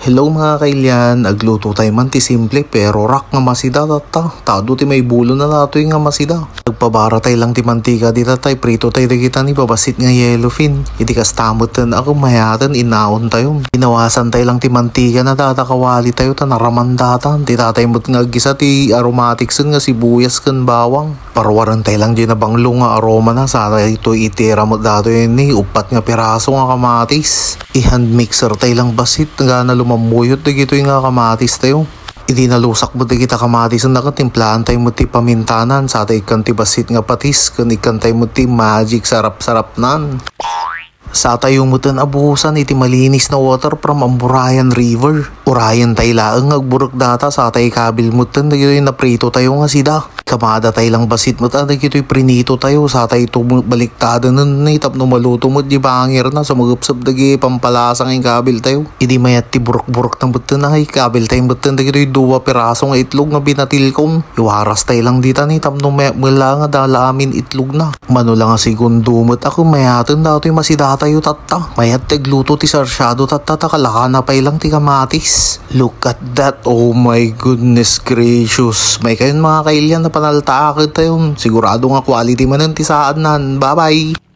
Hello mga kailyan, agluto tayo man ti simple pero rak nga masida tata. Tado ti may bulo na nato yung nga masida. Nagpabara tayo lang ti mantika di tatay, prito tayo kita ni babasit nga yellowfin. Iti kastamot na ako mayatan inaon tayo. Inawasan tayo lang ti mantika na tatakawali tayo ta naramandatan. Ti tatay mo't nga gisa ti aromatics nga sibuyas kan bawang. Parwaran tayo lang dyan na banglo nga aroma na sana ito itira mo dato yun ni upat nga piraso nga kamatis. I-hand mixer tayo lang basit nga na lumambuyot na gito yung nga kamatis tayo. Hindi nalusak mo na kita kamatis na nakatimplahan tayo mo ti pamintanan sa tayo ikan ti basit nga patis kan ikan tayo mo ti magic sarap-sarap nan. Sa tayo mo tan abusan iti malinis na water from Amburayan River. Urayan tayo laang agburok data sa tayo kabil mo tan na na prito tayo nga sida. Kamada tayo lang basit mo tan na gito'y prinito tayo sa tayo baliktado nun na itap no maluto mo di bangir na sumagupsap dagi pampalasang yung kabil tayo. Hindi mayat ti burok-burok ng butan na kabil tayo butan na gito'y duwa piraso nga itlog nga binatil kong. Iwaras tayo lang dita ni itap no mula nga dala amin itlog na. Mano lang nga segundo mo't ako mayatan dato'y masida tayo tata. Mayat tegluto ti sarsyado tata takalaka na pay lang ti kamatis. Look at that, oh my goodness gracious. May kayon mga kailyan na panalta akit tayo. Sigurado nga quality man ang tisaan nan. Bye bye.